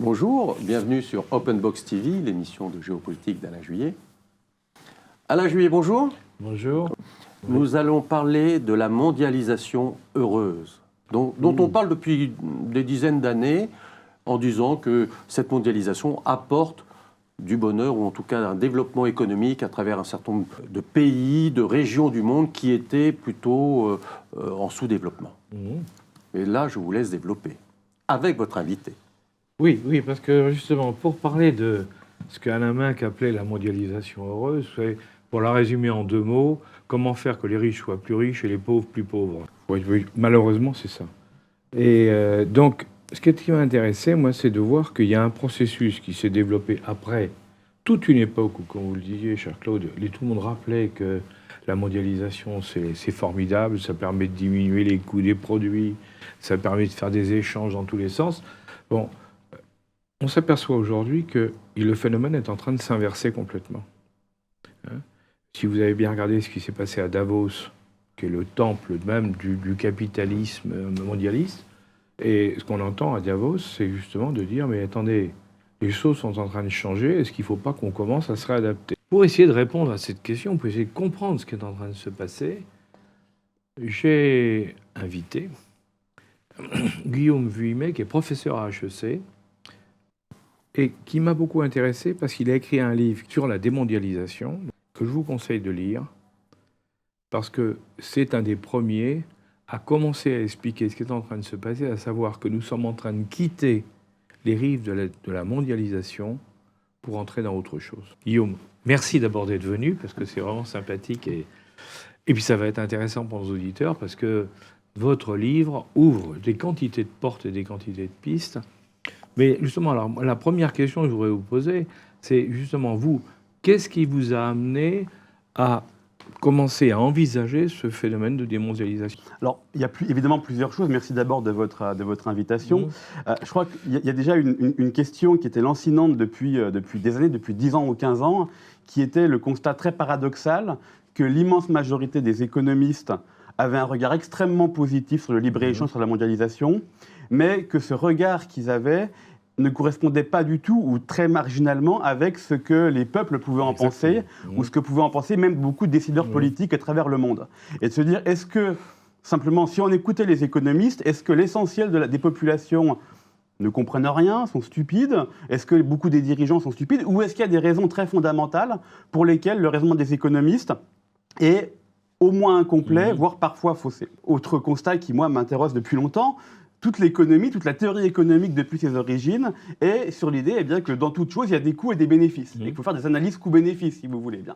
Bonjour, bienvenue sur Open Box TV, l'émission de géopolitique d'Alain Juillet. Alain Juillet, bonjour. Bonjour. Nous allons parler de la mondialisation heureuse, dont on parle depuis des dizaines d'années, en disant que cette mondialisation apporte du bonheur, ou en tout cas un développement économique à travers un certain nombre de pays, de régions du monde qui étaient plutôt en sous-développement. Et là, je vous laisse développer, avec votre invité. Oui, parce que justement, pour parler de ce qu'Alain Minc appelait la mondialisation heureuse, pour la résumer en 2 mots, comment faire que les riches soient plus riches et les pauvres plus pauvres. Oui, malheureusement, c'est ça. Et donc, ce qui m'a intéressé, moi, c'est de voir qu'il y a un processus qui s'est développé après toute une époque où, comme vous le disiez, cher Claude, tout le monde rappelait que la mondialisation, c'est formidable, ça permet de diminuer les coûts des produits, ça permet de faire des échanges dans tous les sens. Bon, on s'aperçoit aujourd'hui que le phénomène est en train de s'inverser complètement. Si vous avez bien regardé ce qui s'est passé à Davos, qui est le temple même du capitalisme mondialiste, et ce qu'on entend à Davos, c'est justement de dire, mais attendez, les choses sont en train de changer, est-ce qu'il ne faut pas qu'on commence à se réadapter? Pour essayer de répondre à cette question, pour essayer de comprendre ce qui est en train de se passer, j'ai invité Guillaume Vuillemet, qui est professeur à HEC, et qui m'a beaucoup intéressé parce qu'il a écrit un livre sur la démondialisation, que je vous conseille de lire, parce que c'est un des premiers à commencer à expliquer ce qui est en train de se passer, à savoir que nous sommes en train de quitter les rives de la mondialisation pour entrer dans autre chose. Guillaume, merci d'abord d'être venu, parce que c'est vraiment sympathique, et puis ça va être intéressant pour nos auditeurs, parce que votre livre ouvre des quantités de portes et des quantités de pistes. Mais justement, alors, la première question que je voudrais vous poser, c'est justement vous, qu'est-ce qui vous a amené à commencer à envisager ce phénomène de démondialisation? Alors, il y a évidemment plusieurs choses. Merci d'abord de votre invitation. Je crois qu'il y a déjà une question qui était lancinante depuis des années, depuis 10 ans ou 15 ans, qui était le constat très paradoxal que l'immense majorité des économistes avaient un regard extrêmement positif sur le libre-échange, sur la mondialisation, mais que ce regard qu'ils avaient ne correspondait pas du tout ou très marginalement avec ce que les peuples pouvaient en penser, ou ce que pouvaient en penser même beaucoup de décideurs politiques à travers le monde. Et de se dire, est-ce que, simplement, si on écoutait les économistes, est-ce que l'essentiel des populations ne comprennent rien, sont stupides? Est-ce que beaucoup des dirigeants sont stupides? Ou est-ce qu'il y a des raisons très fondamentales pour lesquelles le raisonnement des économistes est au moins incomplet, voire parfois faussé? Autre constat qui, moi, m'intéresse depuis longtemps, toute l'économie, toute la théorie économique depuis ses origines est sur l'idée que dans toute chose, il y a des coûts et des bénéfices. Et qu'il faut faire des analyses coûts-bénéfices, si vous voulez bien.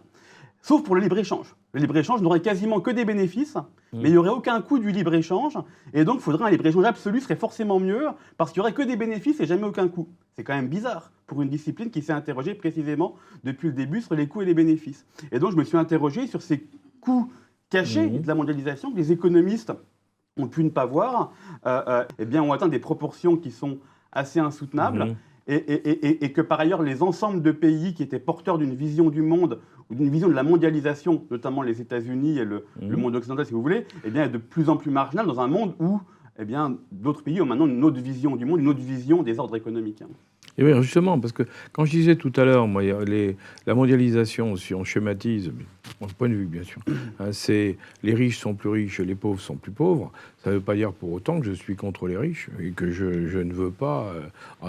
Sauf pour le libre-échange. Le libre-échange n'aurait quasiment que des bénéfices, mais il n'y aurait aucun coût du libre-échange. Et donc, il faudrait un libre-échange absolu, serait forcément mieux, parce qu'il n'y aurait que des bénéfices et jamais aucun coût. C'est quand même bizarre pour une discipline qui s'est interrogée précisément depuis le début sur les coûts et les bénéfices. Et donc, je me suis interrogé sur ces coûts cachés de la mondialisation que les économistes ont pu ne pas voir, ont atteint des proportions qui sont assez insoutenables, et que par ailleurs, les ensembles de pays qui étaient porteurs d'une vision du monde, ou d'une vision de la mondialisation, notamment les États-Unis et le monde occidental, si vous voulez, est de plus en plus marginal dans un monde où d'autres pays ont maintenant une autre vision du monde, une autre vision des ordres économiques. Et oui, justement, parce que quand je disais tout à l'heure, moi, la mondialisation, si on schématise, mon point de vue bien sûr, c'est les riches sont plus riches et les pauvres sont plus pauvres. Ça ne veut pas dire pour autant que je suis contre les riches et que je ne veux pas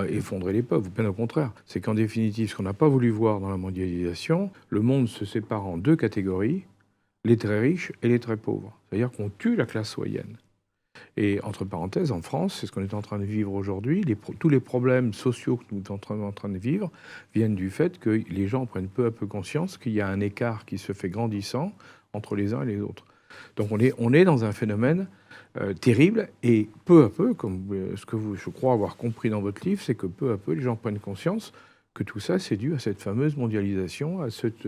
effondrer les pauvres. Bien au contraire. C'est qu'en définitive, ce qu'on n'a pas voulu voir dans la mondialisation, le monde se sépare en 2 catégories, les très riches et les très pauvres. C'est-à-dire qu'on tue la classe moyenne. Et entre parenthèses, en France, c'est ce qu'on est en train de vivre aujourd'hui. Tous les problèmes sociaux que nous sommes en train de vivre viennent du fait que les gens prennent peu à peu conscience qu'il y a un écart qui se fait grandissant entre les uns et les autres. Donc on est dans un phénomène terrible, et peu à peu, comme je crois avoir compris dans votre livre, c'est que peu à peu, les gens prennent conscience que tout ça, c'est dû à cette fameuse mondialisation, à cette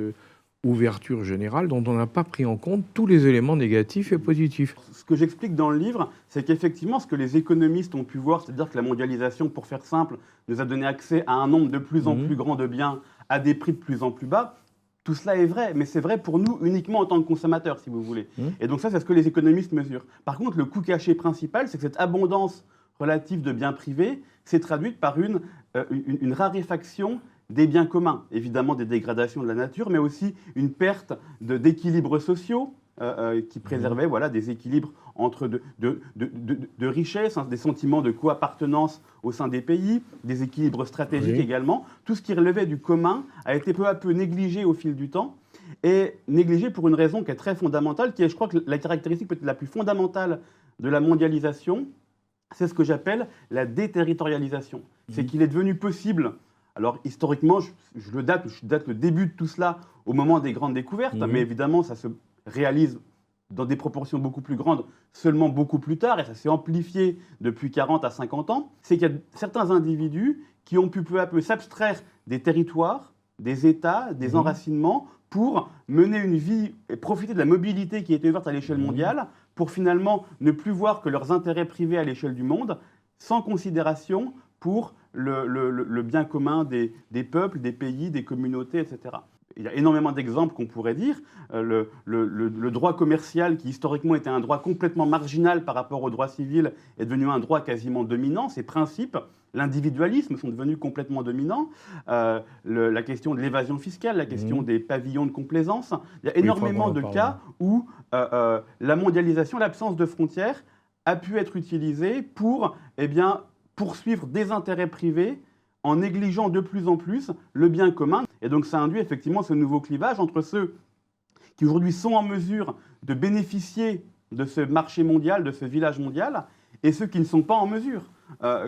ouverture générale dont on n'a pas pris en compte tous les éléments négatifs et positifs. Ce que j'explique dans le livre, c'est qu'effectivement, ce que les économistes ont pu voir, c'est-à-dire que la mondialisation, pour faire simple, nous a donné accès à un nombre de plus en plus grand de biens à des prix de plus en plus bas. Tout cela est vrai, mais c'est vrai pour nous uniquement en tant que consommateurs, si vous voulez. Et donc ça, c'est ce que les économistes mesurent. Par contre, le coût caché principal, c'est que cette abondance relative de biens privés s'est traduite par une raréfaction des biens communs, évidemment des dégradations de la nature, mais aussi une perte d'équilibres sociaux qui préservaient voilà, des équilibres entre de richesses, hein, des sentiments de co-appartenance au sein des pays, des équilibres stratégiques également. Tout ce qui relevait du commun a été peu à peu négligé au fil du temps, et négligé pour une raison qui est très fondamentale, qui est, je crois, que la caractéristique peut-être la plus fondamentale de la mondialisation, c'est ce que j'appelle la déterritorialisation. C'est qu'il est devenu possible, alors historiquement, je date le début de tout cela au moment des grandes découvertes, mais évidemment ça se réalise dans des proportions beaucoup plus grandes seulement beaucoup plus tard, et ça s'est amplifié depuis 40 à 50 ans, c'est qu'il y a certains individus qui ont pu peu à peu s'abstraire des territoires, des États, des enracinements, pour mener une vie et profiter de la mobilité qui était ouverte à l'échelle mondiale, pour finalement ne plus voir que leurs intérêts privés à l'échelle du monde, sans considération pour le bien commun des peuples, des pays, des communautés, etc. Il y a énormément d'exemples qu'on pourrait dire. Le droit commercial, qui historiquement était un droit complètement marginal par rapport au droit civil, est devenu un droit quasiment dominant. Ces principes, l'individualisme, sont devenus complètement dominants. La question de l'évasion fiscale, la question des pavillons de complaisance. Il y a énormément de cas où la mondialisation, l'absence de frontières, a pu être utilisée pour poursuivre des intérêts privés en négligeant de plus en plus le bien commun. Et donc ça induit effectivement ce nouveau clivage entre ceux qui aujourd'hui sont en mesure de bénéficier de ce marché mondial, de ce village mondial, et ceux qui ne sont pas en mesure.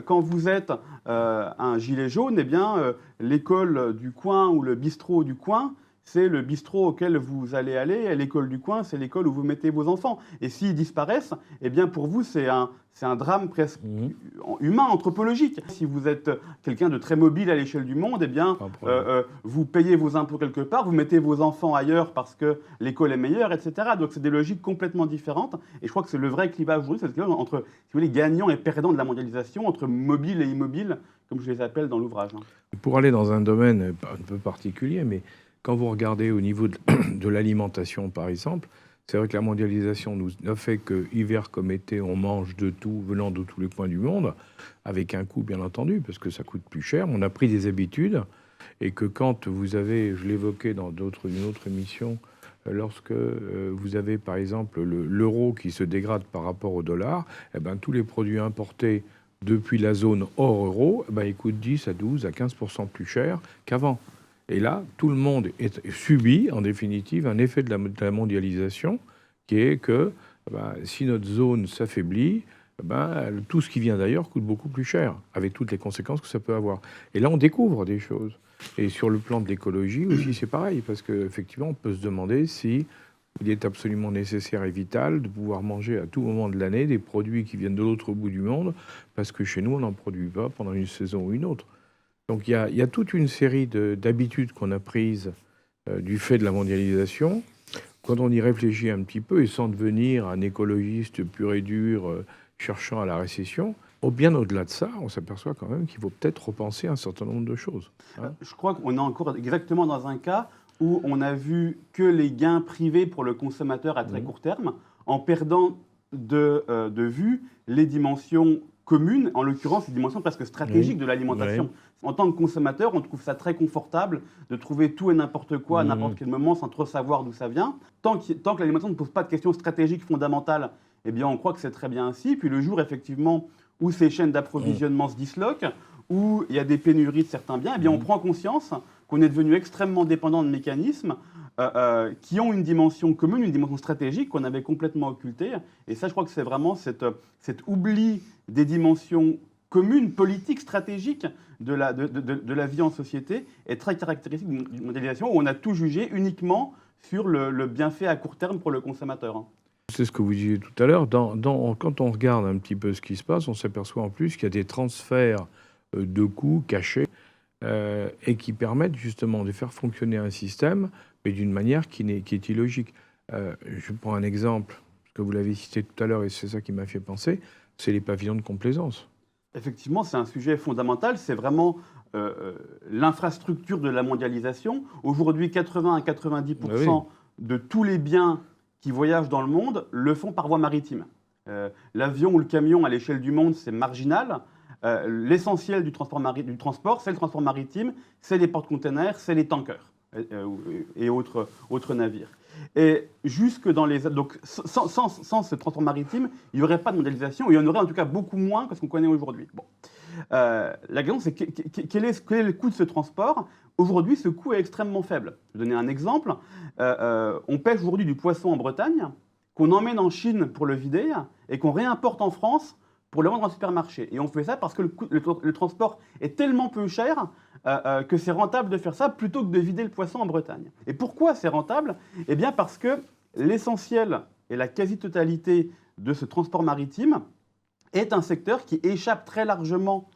Quand vous êtes un gilet jaune, eh bien, l'école du coin ou le bistrot du coin, c'est le bistrot auquel vous allez aller, et l'école du coin, c'est l'école où vous mettez vos enfants. Et s'ils disparaissent, eh bien pour vous, c'est un drame presque humain, anthropologique. Si vous êtes quelqu'un de très mobile à l'échelle du monde, eh bien, vous payez vos impôts quelque part, vous mettez vos enfants ailleurs parce que l'école est meilleure, etc. Donc c'est des logiques complètement différentes. Et je crois que c'est le vrai clivage aujourd'hui, c'est le clivage entre, si vous voulez, gagnants et perdants de la mondialisation, entre mobile et immobile, comme je les appelle dans l'ouvrage. Pour aller dans un domaine un peu particulier, mais quand vous regardez au niveau de l'alimentation, par exemple, c'est vrai que la mondialisation nous a fait que, hiver comme été, on mange de tout, venant de tous les coins du monde, avec un coût, bien entendu, parce que ça coûte plus cher. On a pris des habitudes, et que quand vous avez, je l'évoquais dans une autre émission, lorsque vous avez, par exemple, l'euro qui se dégrade par rapport au dollar, eh ben, tous les produits importés depuis la zone hors euro, eh ben, ils coûtent 10 à 12 à 15% plus cher qu'avant. Et là, tout le monde subit, en définitive, un effet de la mondialisation, qui est que si notre zone s'affaiblit, tout ce qui vient d'ailleurs coûte beaucoup plus cher, avec toutes les conséquences que ça peut avoir. Et là, on découvre des choses. Et sur le plan de l'écologie aussi, c'est pareil, parce qu'effectivement, on peut se demander si il est absolument nécessaire et vital de pouvoir manger à tout moment de l'année des produits qui viennent de l'autre bout du monde, parce que chez nous, on n'en produit pas pendant une saison ou une autre. Donc il y a toute une série d'habitudes qu'on a prises du fait de la mondialisation. Quand on y réfléchit un petit peu, et sans devenir un écologiste pur et dur cherchant à la récession, bien au-delà de ça, on s'aperçoit quand même qu'il faut peut-être repenser un certain nombre de choses. Hein. Je crois qu'on est encore exactement dans un cas où on a vu que les gains privés pour le consommateur à très court terme, en perdant de vue les dimensions communes, en l'occurrence les dimensions presque stratégiques de l'alimentation. Oui. En tant que consommateur, on trouve ça très confortable de trouver tout et n'importe quoi à n'importe quel moment sans trop savoir d'où ça vient. Tant que l'alimentation ne pose pas de questions stratégiques fondamentales, eh bien on croit que c'est très bien ainsi. Puis le jour effectivement où ces chaînes d'approvisionnement se disloquent, où il y a des pénuries de certains biens, eh bien on prend conscience qu'on est devenu extrêmement dépendant de mécanismes qui ont une dimension commune, une dimension stratégique qu'on avait complètement occultée. Et ça, je crois que c'est vraiment cet oubli des dimensions communes, politiques, stratégiques de la vie en société est très caractéristique d'une mondialisation où on a tout jugé uniquement sur le bienfait à court terme pour le consommateur. C'est ce que vous disiez tout à l'heure. Quand on regarde un petit peu ce qui se passe, on s'aperçoit en plus qu'il y a des transferts de coûts cachés et qui permettent justement de faire fonctionner un système, mais d'une manière qui est illogique. Je prends un exemple, parce que vous l'avez cité tout à l'heure, et c'est ça qui m'a fait penser, c'est les pavillons de complaisance. Effectivement, c'est un sujet fondamental. C'est vraiment l'infrastructure de la mondialisation. Aujourd'hui, 80 à 90% de tous les biens qui voyagent dans le monde le font par voie maritime. L'avion ou le camion, à l'échelle du monde, c'est marginal. L'essentiel du transport, c'est le transport maritime, c'est les porte-containers, c'est les tankers et autres navires. Et jusque dans les... Donc, sans ce transport maritime, il n'y aurait pas de mondialisation, ou il y en aurait en tout cas beaucoup moins que ce qu'on connaît aujourd'hui. Bon. La question, c'est quel est le coût de ce transport? Aujourd'hui, ce coût est extrêmement faible. Je vais donner un exemple. On pêche aujourd'hui du poisson en Bretagne, qu'on emmène en Chine pour le vider, et qu'on réimporte en France pour le vendre en supermarché. Et on fait ça parce que le transport est tellement peu cher que c'est rentable de faire ça plutôt que de vider le poisson en Bretagne. Et pourquoi c'est rentable? Eh bien parce que l'essentiel et la quasi-totalité de ce transport maritime est un secteur qui échappe très largement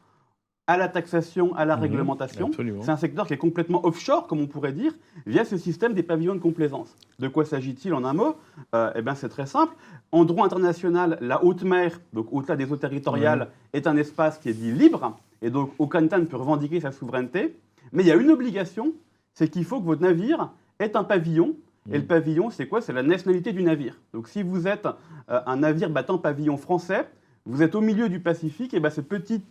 à la taxation, à la réglementation. Absolument. C'est un secteur qui est complètement offshore, comme on pourrait dire, via ce système des pavillons de complaisance. De quoi s'agit-il en un mot? Eh bien, c'est très simple. En droit international, la haute mer, donc au-delà des eaux territoriales, est un espace qui est dit libre, et donc aucun État ne peut revendiquer sa souveraineté. Mais il y a une obligation, c'est qu'il faut que votre navire ait un pavillon. Et le pavillon, c'est quoi? C'est la nationalité du navire. Donc si vous êtes un navire battant pavillon français, vous êtes au milieu du Pacifique, et bien ce petit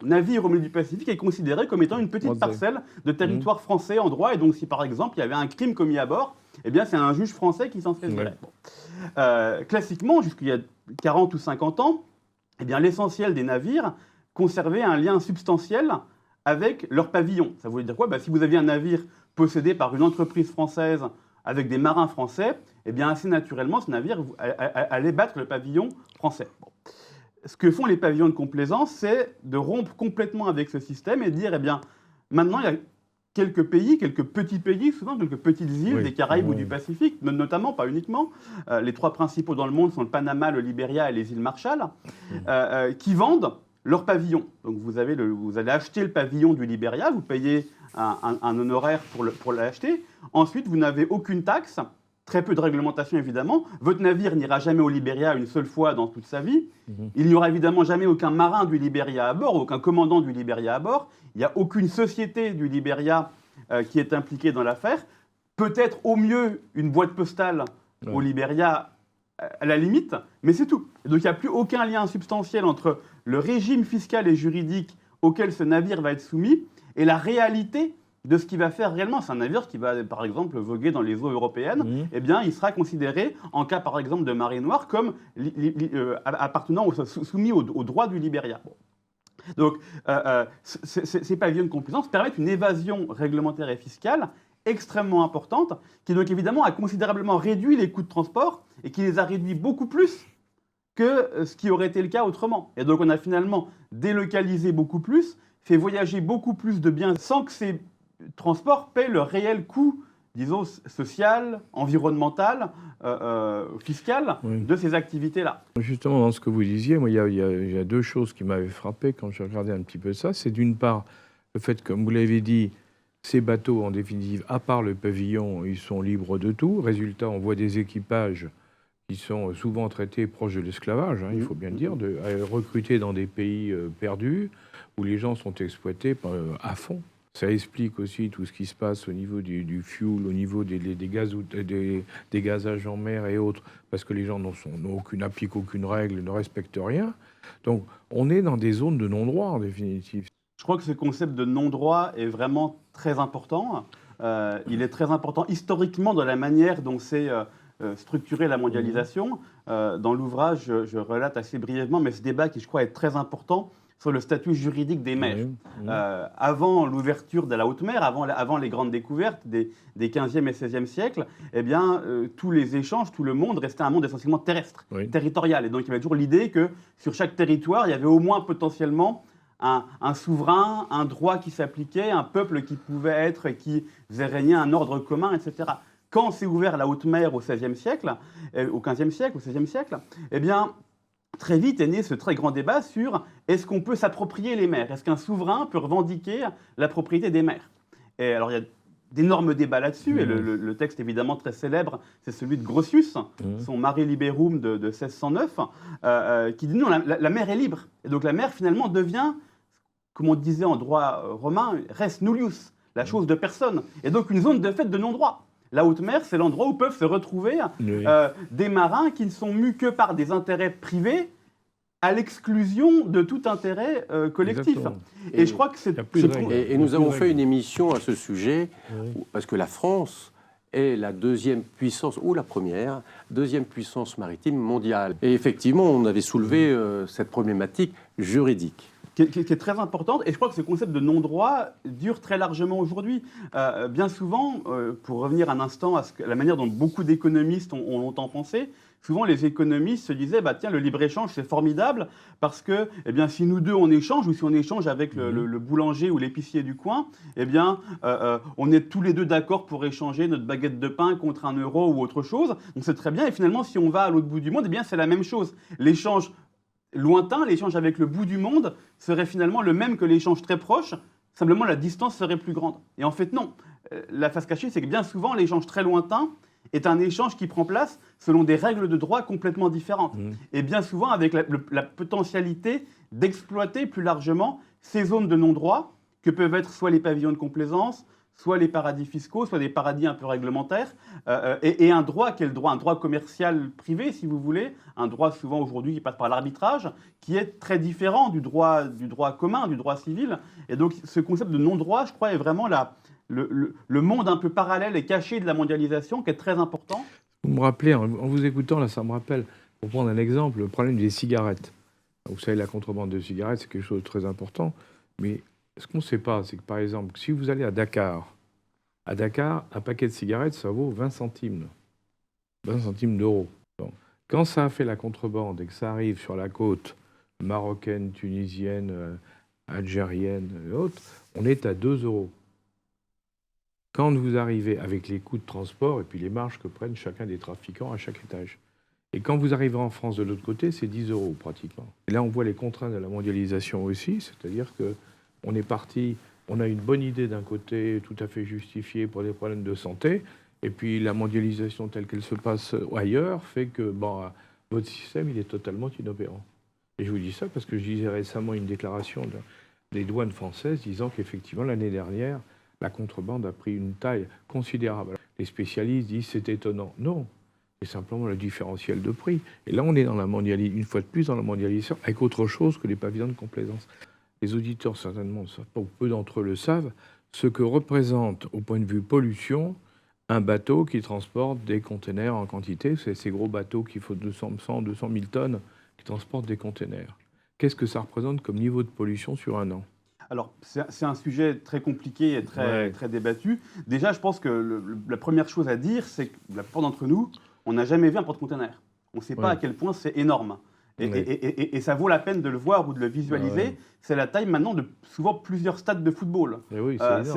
navire au milieu du Pacifique est considéré comme étant une petite parcelle de territoire français en droit. Et donc, si par exemple, il y avait un crime commis à bord, eh bien, c'est un juge français qui s'en saisirait. Bon. Classiquement, jusqu'il y a 40 ou 50 ans, eh bien, l'essentiel des navires conservait un lien substantiel avec leur pavillon. Ça voulait dire quoi? Si vous aviez un navire possédé par une entreprise française avec des marins français, eh bien, assez naturellement, ce navire allait battre le pavillon français. Bon. Ce que font les pavillons de complaisance, c'est de rompre complètement avec ce système et de dire, eh bien, maintenant, il y a quelques pays, quelques petits pays, souvent quelques petites îles des Caraïbes ou du Pacifique, notamment, pas uniquement. Les 3 principaux dans le monde sont le Panama, le Libéria et les îles Marshall, qui vendent leurs pavillons. Donc, vous allez acheter le pavillon du Libéria, vous payez un honoraire pour l'acheter. Ensuite, vous n'avez aucune taxe. Très peu de réglementation, évidemment. Votre navire n'ira jamais au Libéria une seule fois dans toute sa vie. Il n'y aura évidemment jamais aucun marin du Libéria à bord, aucun commandant du Libéria à bord. Il n'y a aucune société du Libéria qui est impliquée dans l'affaire. Peut-être au mieux une boîte postale au Libéria à la limite, mais c'est tout. Et donc il n'y a plus aucun lien substantiel entre le régime fiscal et juridique auquel ce navire va être soumis et la réalité de ce qu'il va faire réellement. C'est un navire qui va, par exemple, voguer dans les eaux européennes. Eh bien, il sera considéré, en cas, par exemple, de marée noire, comme appartenant soumis au droit du Libéria. Bon. Donc, ces pavillons de complaisance permettent une évasion réglementaire et fiscale extrêmement importante, qui, donc, évidemment, a considérablement réduit les coûts de transport et qui les a réduits beaucoup plus que ce qui aurait été le cas autrement. Et donc, on a finalement délocalisé beaucoup plus, fait voyager beaucoup plus de biens sans que ces transport paie le réel coût, disons, social, environnemental, fiscal de ces activités-là. Justement, dans ce que vous disiez, moi, il y a 2 choses qui m'avaient frappé quand j'ai regardé un petit peu ça. C'est d'une part le fait, comme vous l'avez dit, ces bateaux, en définitive, à part le pavillon, ils sont libres de tout. Résultat, on voit des équipages qui sont souvent traités proches de l'esclavage, il faut bien le dire, recrutés dans des pays perdus, où les gens sont exploités à fond. Ça explique aussi tout ce qui se passe au niveau du fuel, au niveau des gazages en mer et autres, parce que les gens n'appliquent aucune règle, ne respectent rien. Donc, on est dans des zones de non-droit, en définitive. Je crois que ce concept de non-droit est vraiment très important. Il est très important historiquement dans la manière dont c'est structurée la mondialisation. Dans l'ouvrage, je relate assez brièvement, mais ce débat qui, je crois, est très important sur le statut juridique des mers. Avant l'ouverture de la haute mer, avant les grandes découvertes des 15e et 16e siècles, eh bien, tous les échanges, tout le monde restait un monde essentiellement terrestre, territorial. Et donc, il y avait toujours l'idée que sur chaque territoire, il y avait au moins potentiellement un souverain, un droit qui s'appliquait, un peuple qui pouvait être et qui faisait régner un ordre commun, etc. Quand s'est ouvert la haute mer au XVIe siècle, au XVe siècle, au XVIe siècle, eh bien, très vite est né ce très grand débat sur est-ce qu'on peut s'approprier les mers? Est-ce qu'un souverain peut revendiquer la propriété des mers? Et alors, il y a d'énormes débats là-dessus, et le texte évidemment très célèbre, c'est celui de Grotius, son Mare Liberum de 1609, qui dit non, la mer est libre. Et donc la mer finalement devient, comme on disait en droit romain, res nullius, la chose de personne. Et donc une zone de fait de non-droit. La haute mer, c'est l'endroit où peuvent se retrouver Oui. des marins qui ne sont mus que par des intérêts privés, à l'exclusion de tout intérêt collectif. Exactement. Et je crois que c'est... Il y a plus de règles. Et nous avons fait une émission à ce sujet, parce que la France est la deuxième puissance, ou la première, deuxième puissance maritime mondiale. Et effectivement, on avait soulevé cette problématique juridique. Qui est très importante, et je crois que ce concept de non-droit dure très largement aujourd'hui. Bien souvent, pour revenir un instant à la manière dont beaucoup d'économistes ont longtemps pensé, souvent les économistes se disaient, bah, tiens, le libre-échange c'est formidable, parce que eh bien, si nous deux on échange, ou si on échange avec le boulanger ou l'épicier du coin, eh bien, on est tous les deux d'accord pour échanger notre baguette de pain contre 1 euro ou autre chose, donc c'est très bien, et finalement si on va à l'autre bout du monde, eh bien c'est la même chose. L'échange lointain, l'échange avec le bout du monde, serait finalement le même que l'échange très proche, simplement la distance serait plus grande. Et en fait, non. La face cachée, c'est que bien souvent, l'échange très lointain est un échange qui prend place selon des règles de droit complètement différentes. Et bien souvent, avec la potentialité d'exploiter plus largement ces zones de non-droit, que peuvent être soit les pavillons de complaisance, soit les paradis fiscaux, soit des paradis un peu réglementaires, et un droit qui est le droit, un droit commercial privé, si vous voulez, un droit souvent aujourd'hui qui passe par l'arbitrage, qui est très différent du droit commun, du droit civil. Et donc ce concept de non-droit, je crois, est vraiment le monde un peu parallèle et caché de la mondialisation, qui est très important. Vous me rappelez, en vous écoutant, là, ça me rappelle, pour prendre un exemple, le problème des cigarettes. Vous savez, la contrebande de cigarettes, c'est quelque chose de très important, mais ce qu'on ne sait pas, c'est que, par exemple, si vous allez à Dakar, un paquet de cigarettes, ça vaut 20 centimes. 20 centimes d'euros. Donc, quand ça a fait la contrebande et que ça arrive sur la côte marocaine, tunisienne, algérienne et autres, on est à 2 euros. Quand vous arrivez avec les coûts de transport et puis les marges que prennent chacun des trafiquants à chaque étage. Et quand vous arrivez en France de l'autre côté, c'est 10 euros pratiquement. Et là, on voit les contraintes de la mondialisation aussi, c'est-à-dire que on est parti, on a une bonne idée d'un côté, tout à fait justifiée pour des problèmes de santé, et puis la mondialisation telle qu'elle se passe ailleurs fait que votre système, il est totalement inopérant. Et je vous dis ça parce que je lisais récemment une déclaration des douanes françaises disant qu'effectivement, l'année dernière, la contrebande a pris une taille considérable. Les spécialistes disent c'est étonnant. Non, c'est simplement le différentiel de prix. Et là, on est dans la mondialisation, une fois de plus dans la mondialisation, avec autre chose que les pavillons de complaisance. Les auditeurs, certainement, ne savent pas, ou peu d'entre eux le savent, ce que représente, au point de vue pollution, un bateau qui transporte des containers en quantité. C'est ces gros bateaux qui font 200 000 tonnes qui transportent des containers. Qu'est-ce que ça représente comme niveau de pollution sur un an ? Alors, c'est un sujet très compliqué et très débattu. Déjà, je pense que la première chose à dire, c'est que la plupart d'entre nous, on n'a jamais vu un porte-container. On ne sait pas à quel point c'est énorme. Et ça vaut la peine de le voir ou de le visualiser. C'est la taille maintenant de souvent plusieurs stades de football.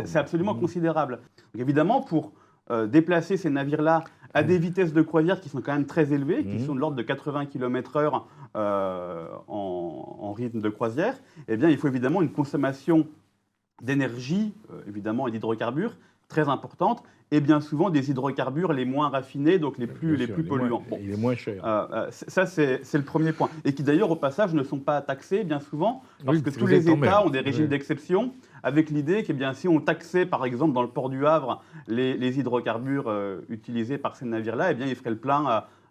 C'est absolument considérable. Donc évidemment, pour déplacer ces navires-là à des vitesses de croisière qui sont quand même très élevées, qui sont de l'ordre de 80 km/h en rythme de croisière, eh bien, il faut évidemment une consommation d'énergie, évidemment, et d'hydrocarbures très importante, et bien souvent des hydrocarbures les moins raffinés, donc les plus polluants. Il est moins cher. Ça, c'est le premier point. Et qui d'ailleurs, au passage, ne sont pas taxés bien souvent, parce que tous les États ont des régimes d'exception, avec l'idée que si on taxait, par exemple, dans le port du Havre, les hydrocarbures utilisés par ces navires-là, eh bien, ils feraient le plein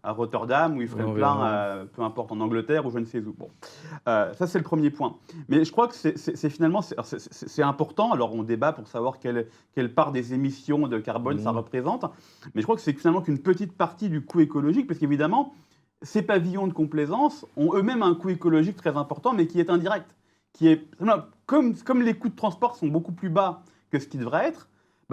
à Rotterdam, ou ils feraient le plein, peu importe, en Angleterre ou je ne sais où. Bon. Ça, c'est le premier point. Mais je crois que c'est finalement c'est important. Alors, on débat pour savoir quelle part des émissions de carbone ça représente. Mais je crois que c'est finalement qu'une petite partie du coût écologique, parce qu'évidemment, ces pavillons de complaisance ont eux-mêmes un coût écologique très important, mais qui est indirect. Qui est, comme les coûts de transport sont beaucoup plus bas que ce qui devrait être,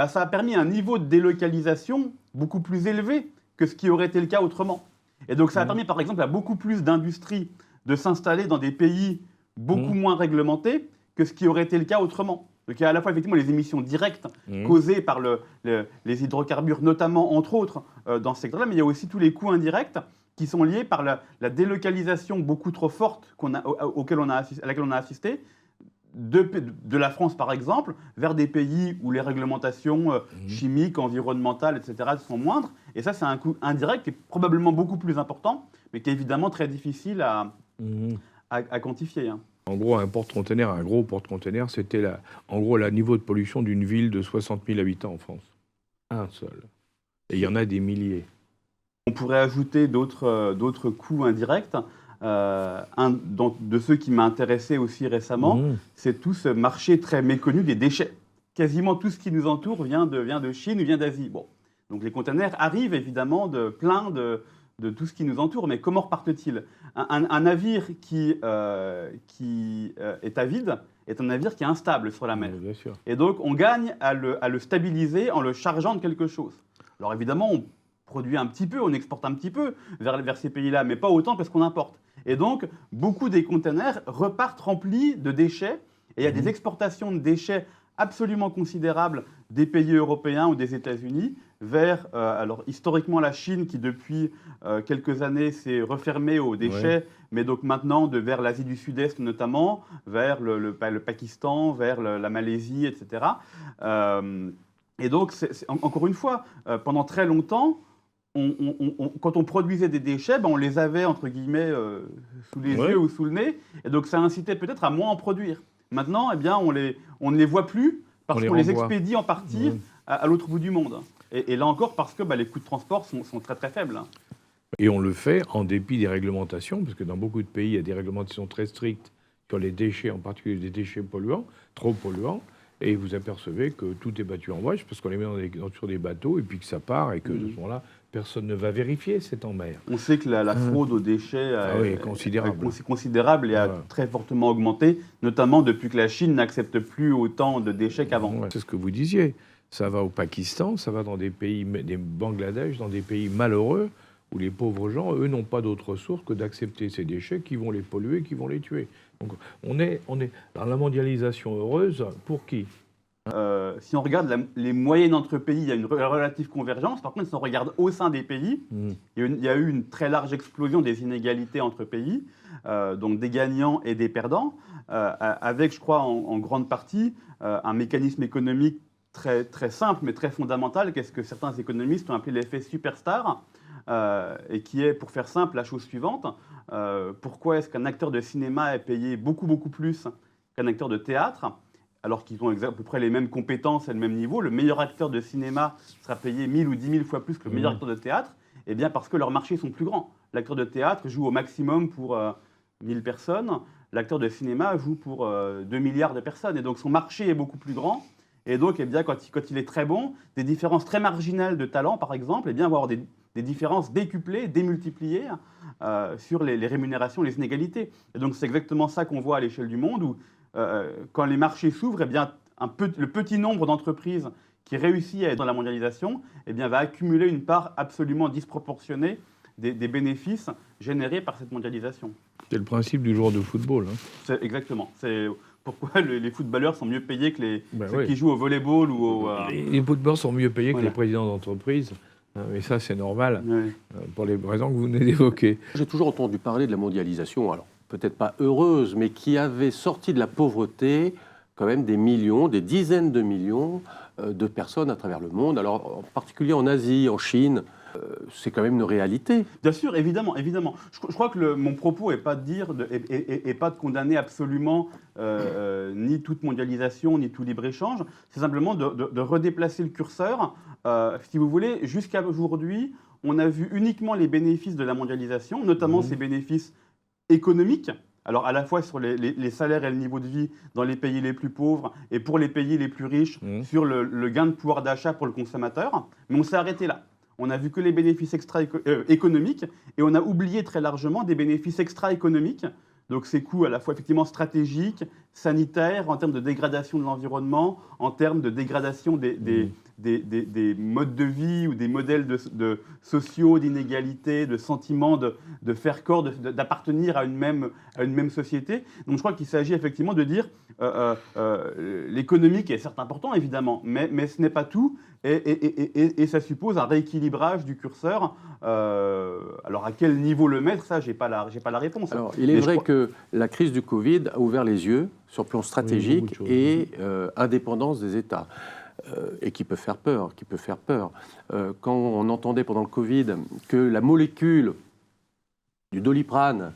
ça a permis un niveau de délocalisation beaucoup plus élevé que ce qui aurait été le cas autrement. Et donc ça a permis par exemple à beaucoup plus d'industries de s'installer dans des pays beaucoup moins réglementés que ce qui aurait été le cas autrement. Donc il y a à la fois effectivement les émissions directes causées par les hydrocarbures, notamment entre autres dans ce secteur-là, mais il y a aussi tous les coûts indirects qui sont liés par la délocalisation beaucoup trop forte à laquelle on a assisté, de la France, par exemple, vers des pays où les réglementations chimiques, environnementales, etc. sont moindres. Et ça, c'est un coût indirect qui est probablement beaucoup plus important, mais qui est évidemment très difficile à quantifier. Hein. En gros, un gros porte-container, c'était en gros le niveau de pollution d'une ville de 60 000 habitants en France. Un seul. Et il y en a des milliers. On pourrait ajouter d'autres coûts indirects. De ceux qui m'a intéressé aussi récemment, c'est tout ce marché très méconnu des déchets. Quasiment tout ce qui nous entoure vient de Chine ou vient d'Asie. Bon. Donc les conteneurs arrivent évidemment plein de tout ce qui nous entoure, mais comment repartent-ils ? Un navire qui est à vide est un navire qui est instable sur la mer. Bien sûr. Et donc on gagne à le stabiliser en le chargeant de quelque chose. Alors évidemment, on produit un petit peu, on exporte un petit peu vers ces pays-là, mais pas autant que ce qu'on importe. Et donc, beaucoup des conteneurs repartent remplis de déchets, et il y a des exportations de déchets absolument considérables des pays européens ou des États-Unis vers, alors historiquement la Chine qui depuis quelques années s'est refermée aux déchets, mais donc maintenant vers l'Asie du Sud-Est notamment, vers le Pakistan, vers la Malaisie, etc. Et donc, encore une fois, pendant très longtemps, quand on produisait des déchets, on les avait, entre guillemets, sous les yeux ou sous le nez. Et donc, ça incitait peut-être à moins en produire. Maintenant, eh bien, on ne les voit plus parce qu'on les expédie en partie à l'autre bout du monde. Et là encore, parce que les coûts de transport sont très, très faibles. Et on le fait en dépit des réglementations, parce que dans beaucoup de pays, il y a des réglementations très strictes sur les déchets, en particulier des déchets polluants, trop polluants. Et vous apercevez que tout est battu en brèche parce qu'on les met sur des bateaux et puis que ça part et que de ce moment-là, personne ne va vérifier, c'est en mer. On sait que la fraude aux déchets est considérable. Et a très fortement augmenté, notamment depuis que la Chine n'accepte plus autant de déchets qu'avant. C'est ce que vous disiez. Ça va au Pakistan, ça va dans des pays, des Bangladesh, dans des pays malheureux où les pauvres gens, eux, n'ont pas d'autre ressource que d'accepter ces déchets qui vont les polluer, qui vont les tuer. Donc on est dans la mondialisation heureuse pour qui ? Si on regarde les moyennes entre pays, il y a une relative convergence. Par contre, si on regarde au sein des pays, il y a eu une très large explosion des inégalités entre pays, donc des gagnants et des perdants, avec, je crois, en grande partie, un mécanisme économique très, très simple, mais très fondamental, qu'est-ce que certains économistes ont appelé l'effet superstar, et qui est, pour faire simple, la chose suivante. Pourquoi est-ce qu'un acteur de cinéma est payé beaucoup, beaucoup plus qu'un acteur de théâtre, alors qu'ils ont à peu près les mêmes compétences et le même niveau? Le meilleur acteur de cinéma sera payé 1000 ou 10 000 fois plus que le meilleur acteur de théâtre, eh bien parce que leurs marchés sont plus grands. L'acteur de théâtre joue au maximum pour 1000 personnes, l'acteur de cinéma joue pour 2 milliards de personnes, et donc son marché est beaucoup plus grand. Et donc, eh bien, quand il est très bon, des différences très marginales de talent, par exemple, eh bien, on va avoir des différences décuplées, démultipliées sur les rémunérations, les inégalités. Et donc, c'est exactement ça qu'on voit à l'échelle du monde, où quand les marchés s'ouvrent, eh bien, le petit nombre d'entreprises qui réussit à être dans la mondialisation, eh bien, va accumuler une part absolument disproportionnée des bénéfices générés par cette mondialisation. C'est le principe du joueur de football. Exactement. C'est pourquoi les footballeurs sont mieux payés que ceux qui jouent au volleyball ou au... Les footballeurs sont mieux payés que les présidents d'entreprise. Mais ça, c'est normal, pour les raisons que vous venez d'évoquer. J'ai toujours entendu parler de la mondialisation, alors peut-être pas heureuse, mais qui avait sorti de la pauvreté quand même des millions, des dizaines de millions de personnes à travers le monde, alors en particulier en Asie, en Chine. C'est quand même une réalité. Bien sûr, évidemment. Je crois que mon propos n'est pas de condamner absolument ni toute mondialisation, ni tout libre-échange. C'est simplement de redéplacer le curseur. Si vous voulez, jusqu'à aujourd'hui, on a vu uniquement les bénéfices de la mondialisation, notamment ces bénéfices économiques. Alors à la fois sur les salaires et le niveau de vie dans les pays les plus pauvres et pour les pays les plus riches, sur le gain de pouvoir d'achat pour le consommateur. Mais on s'est arrêté là. On n'a vu que les bénéfices économiques et on a oublié très largement des bénéfices extra-économiques. Donc ces coûts à la fois effectivement stratégiques, sanitaires, en termes de dégradation de l'environnement, en termes de dégradation des modes de vie ou des modèles sociaux, d'inégalité, de sentiments de faire corps, d'appartenir à une même société. Donc je crois qu'il s'agit effectivement de dire l'économique est certes important évidemment, mais ce n'est pas tout. Et ça suppose un rééquilibrage du curseur. Alors à quel niveau le mettre, ça, j'ai pas la réponse. Alors il est vrai que la crise du Covid a ouvert les yeux sur le plan stratégique et indépendance des États, et qui peut faire peur. Quand on entendait pendant le Covid que la molécule du Doliprane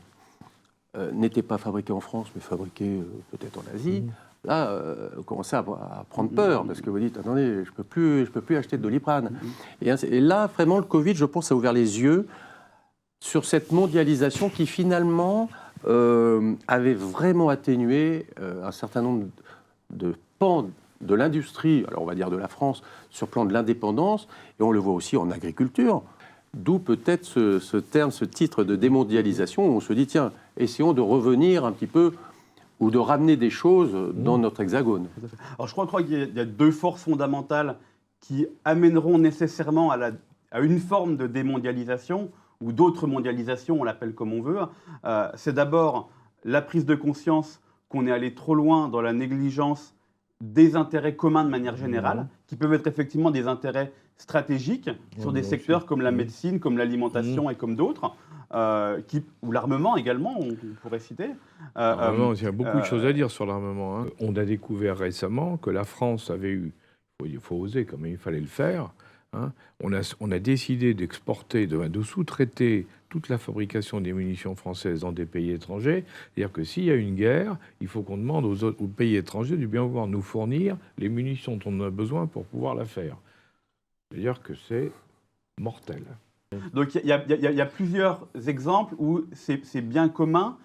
n'était pas fabriquée en France, mais fabriquée peut-être en Asie, là, vous commencez à prendre peur, parce que vous dites, attendez, je peux plus acheter de Doliprane. Et là, vraiment, le Covid, je pense, a ouvert les yeux sur cette mondialisation qui, finalement, avait vraiment atténué un certain nombre de pans de l'industrie, alors on va dire de la France, sur le plan de l'indépendance, et on le voit aussi en agriculture. D'où peut-être ce terme, ce titre de démondialisation, où on se dit, tiens, essayons de revenir un petit peu, ou de ramener des choses dans notre hexagone. Alors je crois qu'il y a deux forces fondamentales qui amèneront nécessairement à une forme de démondialisation, ou d'autres mondialisations, on l'appelle comme on veut. C'est d'abord la prise de conscience qu'on est allé trop loin dans la négligence des intérêts communs de manière générale, qui peuvent être effectivement des intérêts stratégiques sur des secteurs comme la médecine, comme l'alimentation et comme d'autres, ou l'armement également, on pourrait citer. Il y a beaucoup de choses à dire sur l'armement. Hein. On a découvert récemment que la France avait eu, il faut oser quand même, il fallait le faire, hein. On a décidé d'exporter, de sous-traiter toute la fabrication des munitions françaises dans des pays étrangers. C'est-à-dire que s'il y a une guerre, il faut qu'on demande aux pays étrangers de bien vouloir nous fournir les munitions dont on a besoin pour pouvoir la faire. C'est-à-dire que c'est mortel. Donc il y a plusieurs exemples où ces biens communs,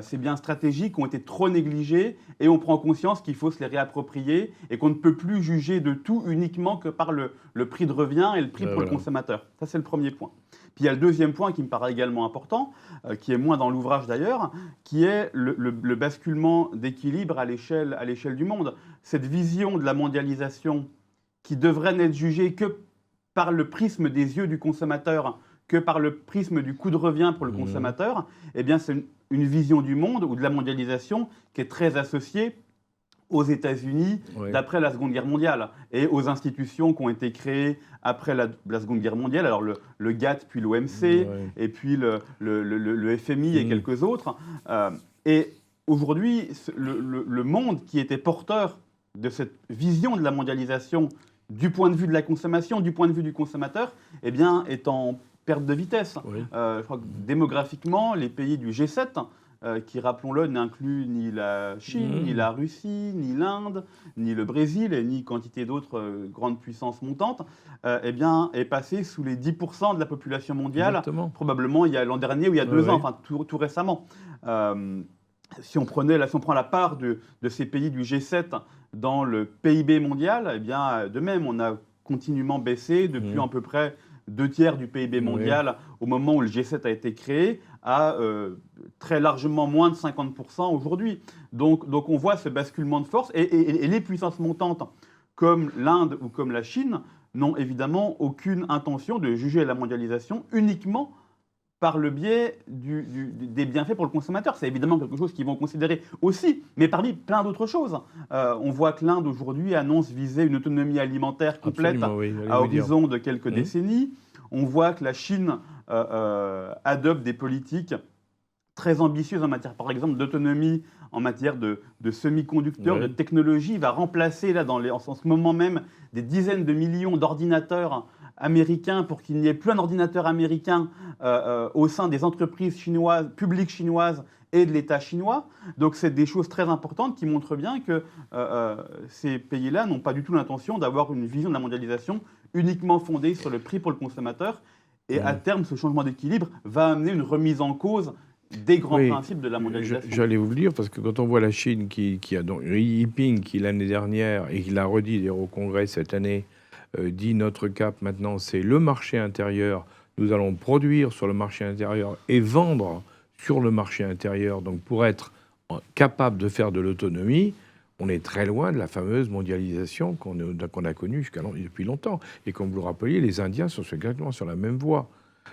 ces biens stratégiques ont été trop négligés et on prend conscience qu'il faut se les réapproprier et qu'on ne peut plus juger de tout uniquement que par le prix de revient et le prix pour le consommateur. Ça, c'est le premier point. Puis il y a le deuxième point qui me paraît également important, qui est moins dans l'ouvrage d'ailleurs, qui est le basculement d'équilibre à l'échelle du monde. Cette vision de la mondialisation qui devrait n'être jugée que par le prisme des yeux du consommateur, que par le prisme du coût de revient pour le consommateur, eh bien c'est une vision du monde ou de la mondialisation qui est très associée aux États-Unis d'après la Seconde Guerre mondiale et aux institutions qui ont été créées après la Seconde Guerre mondiale, alors le GATT puis l'OMC et puis le FMI et quelques autres. Et aujourd'hui, le monde qui était porteur de cette vision de la mondialisation du point de vue de la consommation, du point de vue du consommateur, eh bien, est en perte de vitesse. Je crois que démographiquement, les pays du G7, qui, rappelons-le, n'incluent ni la Chine, ni la Russie, ni l'Inde, ni le Brésil, et ni quantité d'autres grandes puissances montantes, eh bien, est passé sous les 10% de la population mondiale, probablement il y a l'an dernier ou il y a 2 ans, enfin tout récemment. Si on prend la part de ces pays du G7 dans le PIB mondial, eh bien, de même, on a continuellement baissé depuis à peu près 2/3 du PIB mondial au moment où le G7 a été créé, à très largement moins de 50% aujourd'hui. Donc on voit ce basculement de force et les puissances montantes comme l'Inde ou comme la Chine n'ont évidemment aucune intention de juger la mondialisation uniquement par le biais des bienfaits pour le consommateur. C'est évidemment quelque chose qu'ils vont considérer aussi, mais parmi plein d'autres choses. On voit que l'Inde aujourd'hui annonce viser une autonomie alimentaire complète à horizon de quelques décennies. On voit que la Chine adopte des politiques très ambitieuses en matière, par exemple, d'autonomie, en matière de semi-conducteurs, de technologie. Il va remplacer, là, en ce moment même, des dizaines de millions d'ordinateurs américains pour qu'il n'y ait plus un ordinateur américain au sein des entreprises chinoises, publiques chinoises et de l'État chinois. Donc c'est des choses très importantes qui montrent bien que ces pays-là n'ont pas du tout l'intention d'avoir une vision de la mondialisation uniquement fondée sur le prix pour le consommateur. Et à terme, ce changement d'équilibre va amener une remise en cause des grands principes de la mondialisation. J'allais vous le dire, parce que quand on voit la Chine qui a donc Xi Jinping qui l'année dernière, et qui l'a redit d'ailleurs au Congrès cette année, dit notre cap maintenant, c'est le marché intérieur. Nous allons produire sur le marché intérieur et vendre sur le marché intérieur. Donc pour être capable de faire de l'autonomie, on est très loin de la fameuse mondialisation qu'on a connue depuis longtemps. Et comme vous le rappeliez, les Indiens sont exactement sur la même voie.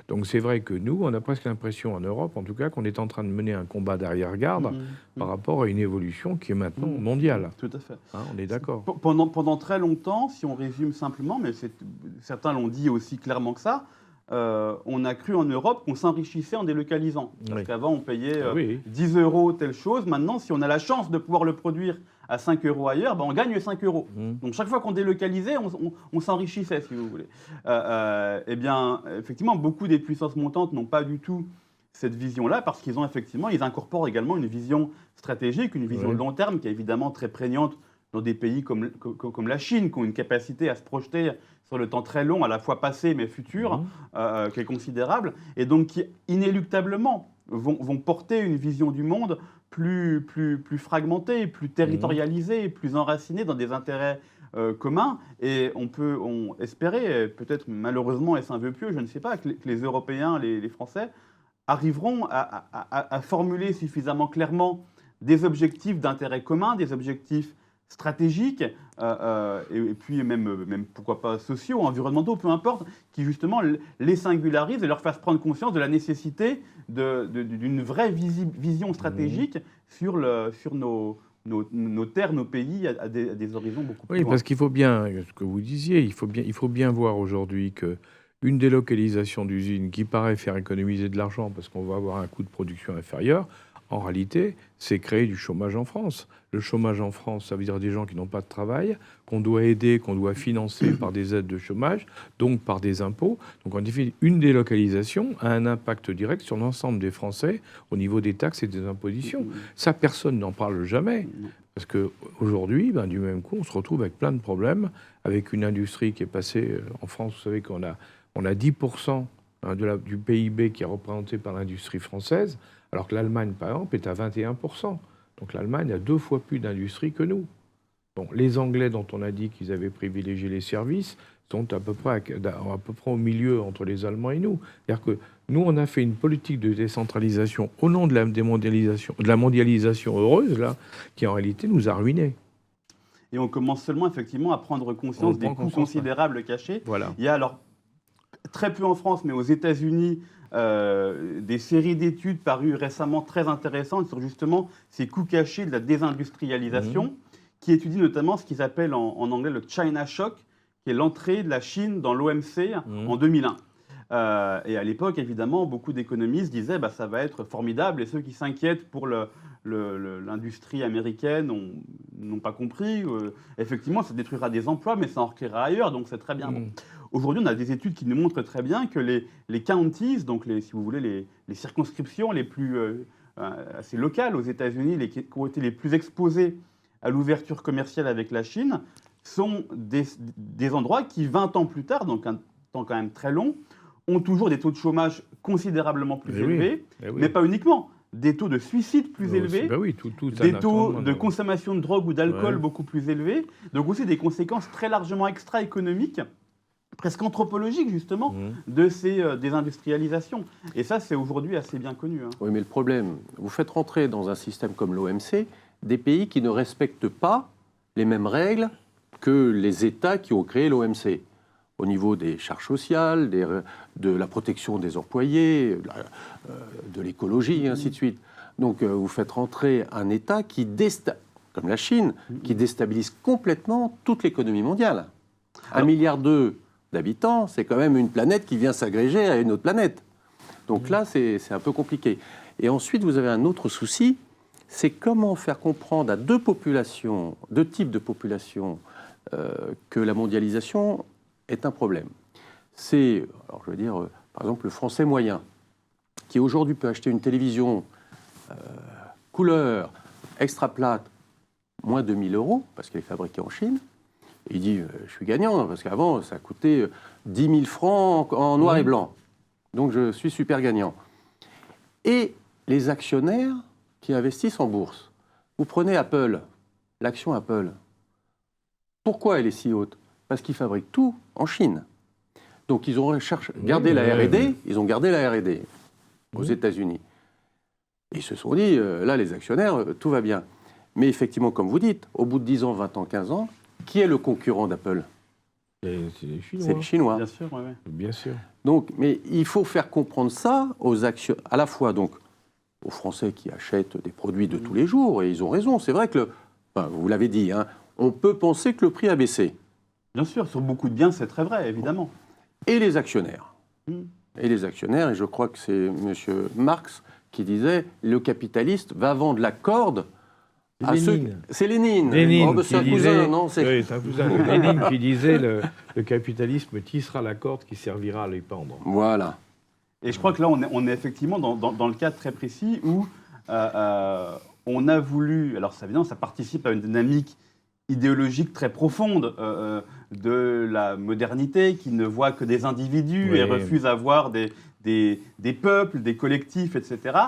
Donc c'est vrai que nous, on a presque l'impression en Europe, en tout cas, qu'on est en train de mener un combat d'arrière-garde par rapport à une évolution qui est maintenant mondiale. Tout à fait. Hein, on est d'accord. Pendant très longtemps, si on résume simplement, mais certains l'ont dit aussi clairement que ça, on a cru en Europe qu'on s'enrichissait en délocalisant. Parce qu'avant, on payait 10 € telle chose. Maintenant, si on a la chance de pouvoir le produire à 5 € ailleurs, on gagne 5 €. Donc chaque fois qu'on délocalisait, on s'enrichissait, si vous voulez. Eh bien, effectivement, beaucoup des puissances montantes n'ont pas du tout cette vision-là parce qu'ils ont effectivement, ils incorporent également une vision stratégique, une vision de long terme qui est évidemment très prégnante dans des pays comme la Chine, qui ont une capacité à se projeter sur le temps très long, à la fois passé mais futur, qui est considérable, et donc qui inéluctablement vont porter une vision du monde plus fragmentée, plus territorialisée, plus enracinée dans des intérêts communs. Et on peut espérer, peut-être malheureusement, est-ce un vœu pieux, je ne sais pas, que les Européens, les Français, arriveront à formuler suffisamment clairement des objectifs d'intérêt commun, des objectifs stratégiques, et puis même pourquoi pas sociaux, environnementaux, peu importe, qui justement les singularisent et leur fassent prendre conscience de la nécessité d'une vraie vision stratégique sur nos terres, nos pays, à des horizons beaucoup plus Oui, loin. parce qu'il faut bien, ce que vous disiez, il faut bien voir aujourd'hui qu'une délocalisation d'usines qui paraît faire économiser de l'argent parce qu'on va avoir un coût de production inférieur, en réalité, c'est créer du chômage en France. Le chômage en France, ça veut dire des gens qui n'ont pas de travail, qu'on doit aider, qu'on doit financer par des aides de chômage, donc par des impôts. Donc en effet, une délocalisation a un impact direct sur l'ensemble des Français au niveau des taxes et des impositions. Ça, personne n'en parle jamais. Parce qu'aujourd'hui, du même coup, on se retrouve avec plein de problèmes, avec une industrie qui est passée en France. Vous savez qu'on a 10% du PIB qui est représenté par l'industrie française, alors que l'Allemagne, par exemple, est à 21%. Donc l'Allemagne a 2 fois plus d'industrie que nous. Bon, les Anglais, dont on a dit qu'ils avaient privilégié les services, sont à peu près au milieu entre les Allemands et nous. C'est-à-dire que nous, on a fait une politique de décentralisation au nom de la mondialisation heureuse, là, qui en réalité nous a ruinés. Et on commence seulement effectivement à prendre conscience des coûts considérables cachés. Voilà. Il y a alors très peu en France, mais aux États-Unis, des séries d'études parues récemment très intéressantes sur justement ces coûts cachés de la désindustrialisation, qui étudient notamment ce qu'ils appellent en anglais le China Shock, qui est l'entrée de la Chine dans l'OMC en 2001. Et à l'époque, évidemment, beaucoup d'économistes disaient ça va être formidable, et ceux qui s'inquiètent pour l'industrie américaine n'ont pas compris. Effectivement, ça détruira des emplois, mais ça en recréera ailleurs, donc c'est très bien. Bon. Aujourd'hui, on a des études qui nous montrent très bien que les counties, donc si vous voulez les circonscriptions les plus assez locales aux États-Unis, qui ont été les plus exposées à l'ouverture commerciale avec la Chine, sont des endroits qui, 20 ans plus tard, donc un temps quand même très long, ont toujours des taux de chômage considérablement plus élevés, mais pas uniquement. Des taux de suicide plus élevés, des taux de consommation de drogue ou d'alcool beaucoup plus élevés, donc aussi des conséquences très largement extra-économiques, presque anthropologiques justement, de ces désindustrialisations. Et ça, c'est aujourd'hui assez bien connu. Oui, mais le problème, vous faites rentrer dans un système comme l'OMC des pays qui ne respectent pas les mêmes règles que les États qui ont créé l'OMC. Au niveau des charges sociales, de la protection des employés, de l'écologie, et ainsi de suite. Donc vous faites rentrer un État comme la Chine, qui déstabilise complètement toute l'économie mondiale. 1,2 milliard d'habitants, c'est quand même une planète qui vient s'agréger à une autre planète. Donc là, c'est un peu compliqué. Et ensuite, vous avez un autre souci, c'est comment faire comprendre à deux types de populations que la mondialisation est un problème. C'est, alors je veux dire, par exemple, le Français moyen, qui aujourd'hui peut acheter une télévision couleur, extra plate, moins de 1 000 €, parce qu'elle est fabriquée en Chine. Et il dit, je suis gagnant, parce qu'avant, ça coûtait 10 000 francs en noir et blanc. Donc je suis super gagnant. Et les actionnaires qui investissent en bourse. Vous prenez Apple, l'action Apple. Pourquoi elle est si haute ? Parce qu'ils fabriquent tout en Chine. Donc ils ont gardé la R&D, ils ont gardé la R&D aux États-Unis. Et ils se sont dit, là les actionnaires, tout va bien. Mais effectivement, comme vous dites, au bout de 10 ans, 20 ans, 15 ans, qui est le concurrent d'Apple ? C'est les Chinois. C'est les Chinois. Bien sûr, ouais. Bien sûr. Donc, mais il faut faire comprendre ça aux actionnaires, à la fois donc aux Français qui achètent des produits de tous les jours, et ils ont raison. C'est vrai que, vous l'avez dit, hein, on peut penser que le prix a baissé. Bien sûr, sur beaucoup de biens, c'est très vrai, évidemment. Et les actionnaires. Et les actionnaires, et je crois que c'est M. Marx qui disait, le capitaliste va vendre la corde à ceux... C'est Lénine. Lénine c'est un cousin, non ? Oui, c'est un cousin. Lénine qui disait, le capitalisme tissera la corde qui servira à les pendre. Voilà. Et je crois que là, on est effectivement dans le cas très précis où on a voulu, alors évidemment, ça participe à une dynamique idéologique très profonde de la modernité qui ne voit que des individus et refuse à voir des peuples, des collectifs, etc.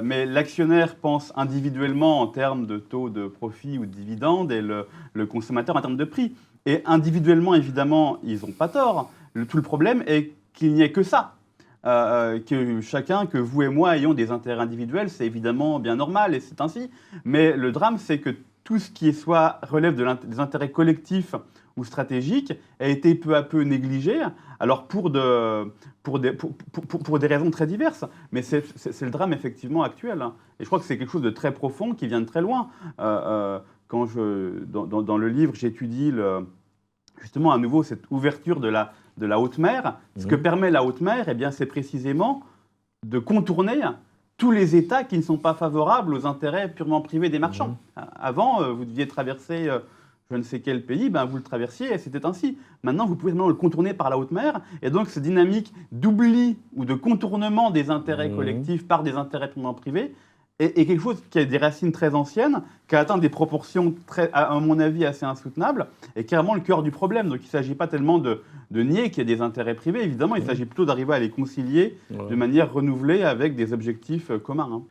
Mais l'actionnaire pense individuellement en termes de taux de profit ou de dividende et le consommateur en termes de prix. Et individuellement, évidemment, ils n'ont pas tort. Tout le problème est qu'il n'y ait que ça. Que chacun, que vous et moi ayons des intérêts individuels, c'est évidemment bien normal et c'est ainsi. Mais le drame, c'est que tout ce qui relève des intérêts collectifs ou stratégiques a été peu à peu négligé, alors pour des raisons très diverses. Mais c'est le drame effectivement actuel. Et je crois que c'est quelque chose de très profond qui vient de très loin. Quand dans le livre, j'étudie justement à nouveau cette ouverture de la haute mer. Ce que permet la haute mer, eh bien, c'est précisément de contourner tous les États qui ne sont pas favorables aux intérêts purement privés des marchands. Avant, vous deviez traverser je ne sais quel pays, vous le traversiez et c'était ainsi. Maintenant, vous pouvez le contourner par la haute mer. Et donc, cette dynamique d'oubli ou de contournement des intérêts collectifs par des intérêts purement privés est quelque chose qui a des racines très anciennes, qui a atteint des proportions, à mon avis, assez insoutenables, et qui est vraiment le cœur du problème. Donc il ne s'agit pas tellement de nier qu'il y a des intérêts privés, évidemment, il s'agit plutôt d'arriver à les concilier de manière renouvelée avec des objectifs communs.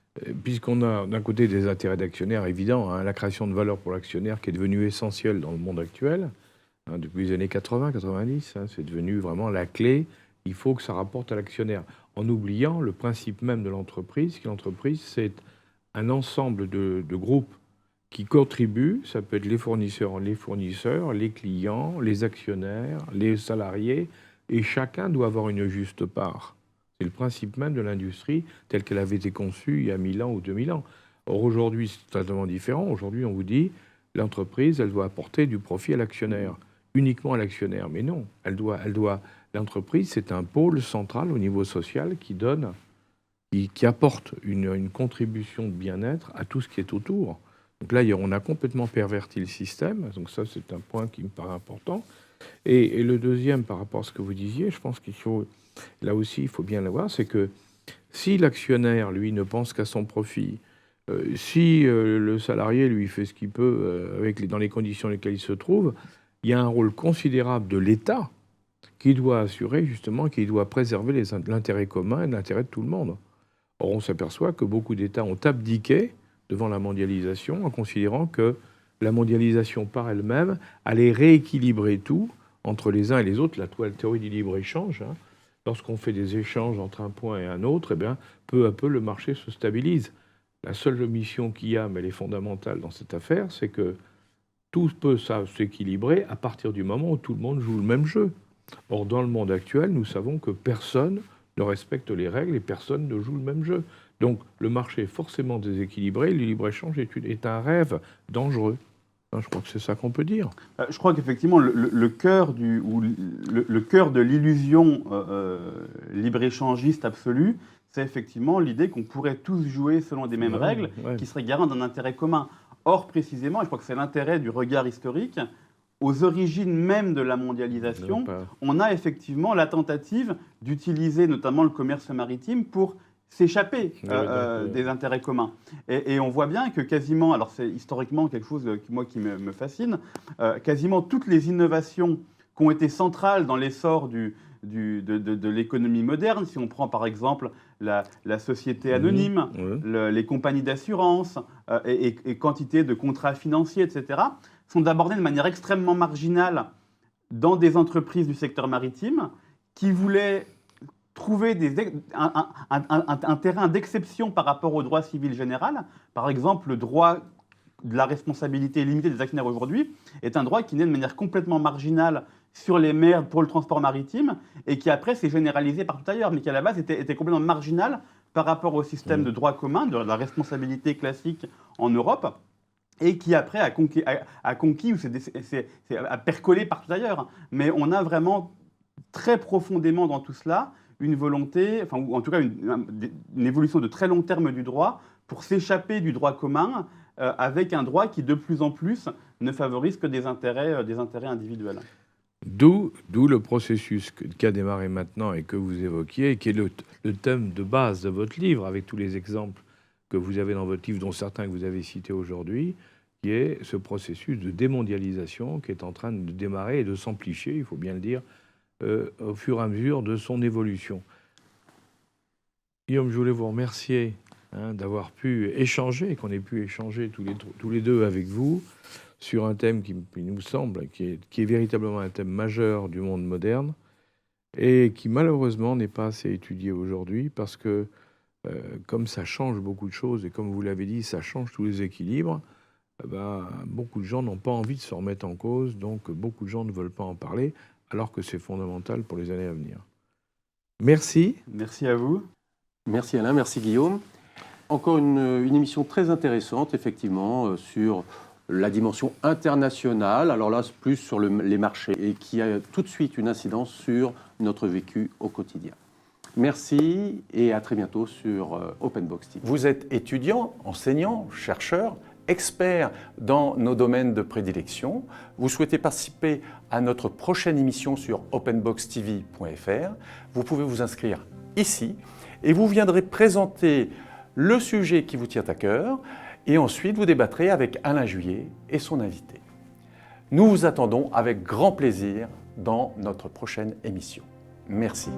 Puisqu'on a d'un côté des intérêts d'actionnaires évidents, la création de valeur pour l'actionnaire qui est devenue essentielle dans le monde actuel, depuis les années 80-90, c'est devenu vraiment la clé. Il faut que ça rapporte à l'actionnaire, en oubliant le principe même de l'entreprise, que l'entreprise, c'est un ensemble de groupes qui contribuent, ça peut être les fournisseurs, les clients, les actionnaires, les salariés, et chacun doit avoir une juste part. C'est le principe même de l'industrie telle qu'elle avait été conçue il y a 1000 ans ou 2000 ans. Or, aujourd'hui, c'est totalement différent. Aujourd'hui, on vous dit, l'entreprise, elle doit apporter du profit à l'actionnaire, uniquement à l'actionnaire. Mais non, l'entreprise, c'est un pôle central au niveau social qui donne, qui apporte une contribution de bien-être à tout ce qui est autour. Donc là, on a complètement perverti le système. Donc ça, c'est un point qui me paraît important. Et le deuxième, par rapport à ce que vous disiez, je pense qu'il faut, là aussi, il faut bien l'avoir, c'est que si l'actionnaire, lui, ne pense qu'à son profit, si le salarié, lui, fait ce qu'il peut dans les conditions dans lesquelles il se trouve, il y a un rôle considérable de l'État qui doit assurer, justement, qui doit préserver l'intérêt commun et l'intérêt de tout le monde. Or, on s'aperçoit que beaucoup d'États ont abdiqué devant la mondialisation en considérant que la mondialisation par elle-même allait rééquilibrer tout entre les uns et les autres. La théorie du libre-échange, lorsqu'on fait des échanges entre un point et un autre, eh bien, peu à peu, le marché se stabilise. La seule omission qu'il y a, mais elle est fondamentale dans cette affaire, c'est que tout peut s'équilibrer à partir du moment où tout le monde joue le même jeu. Or, dans le monde actuel, nous savons que personne ne respecte les règles et personne ne joue le même jeu. Donc, le marché est forcément déséquilibré. Le libre-échange est un rêve dangereux. Je crois que c'est ça qu'on peut dire. Je crois qu'effectivement, le cœur de l'illusion libre-échangiste absolue, c'est effectivement l'idée qu'on pourrait tous jouer selon des mêmes règles qui seraient garantes d'un intérêt commun. Or, précisément, et je crois que c'est l'intérêt du regard historique, aux origines même de la mondialisation, on a effectivement la tentative d'utiliser notamment le commerce maritime pour s'échapper des intérêts communs. Et on voit bien que quasiment, alors c'est historiquement quelque chose qui me fascine, quasiment toutes les innovations qui ont été centrales dans l'essor de l'économie moderne, si on prend par exemple la société anonyme, les compagnies d'assurance et quantité de contrats financiers, etc., sont abordées de manière extrêmement marginale dans des entreprises du secteur maritime qui voulaient trouver un terrain d'exception par rapport au droit civil général. Par exemple, le droit de la responsabilité limitée des actionnaires aujourd'hui est un droit qui naît de manière complètement marginale sur les mers pour le transport maritime et qui après s'est généralisé partout ailleurs, mais qui à la base était complètement marginal par rapport au système de droit commun, de la responsabilité classique en Europe, et qui après a conquis ou a percolé partout ailleurs. Mais on a vraiment très profondément dans tout cela une volonté, enfin, ou en tout cas une évolution de très long terme du droit pour s'échapper du droit commun avec un droit qui de plus en plus ne favorise que des intérêts individuels. D'où le processus qui a démarré maintenant et que vous évoquiez, et qui est le thème de base de votre livre, avec tous les exemples que vous avez dans votre livre, dont certains que vous avez cités aujourd'hui, qui est ce processus de démondialisation qui est en train de démarrer et de s'amplifier, il faut bien le dire, au fur et à mesure de son évolution. Guillaume, je voulais vous remercier d'avoir pu échanger, qu'on ait pu échanger tous les deux avec vous, sur un thème qui nous semble, qui est véritablement un thème majeur du monde moderne, et qui malheureusement n'est pas assez étudié aujourd'hui, parce que comme ça change beaucoup de choses, et comme vous l'avez dit, ça change tous les équilibres, beaucoup de gens n'ont pas envie de se remettre en cause, donc beaucoup de gens ne veulent pas en parler, alors que c'est fondamental pour les années à venir. Merci. Merci à vous. Merci Alain, merci Guillaume. Encore une émission très intéressante, effectivement, sur la dimension internationale, alors là, plus sur les marchés, et qui a tout de suite une incidence sur notre vécu au quotidien. Merci et à très bientôt sur OpenBox TV. Vous êtes étudiant, enseignant, chercheur, expert dans nos domaines de prédilection. Vous souhaitez participer à notre prochaine émission sur openboxtv.fr. Vous pouvez vous inscrire ici et vous viendrez présenter le sujet qui vous tient à cœur et ensuite vous débattrez avec Alain Juillet et son invité. Nous vous attendons avec grand plaisir dans notre prochaine émission. Merci.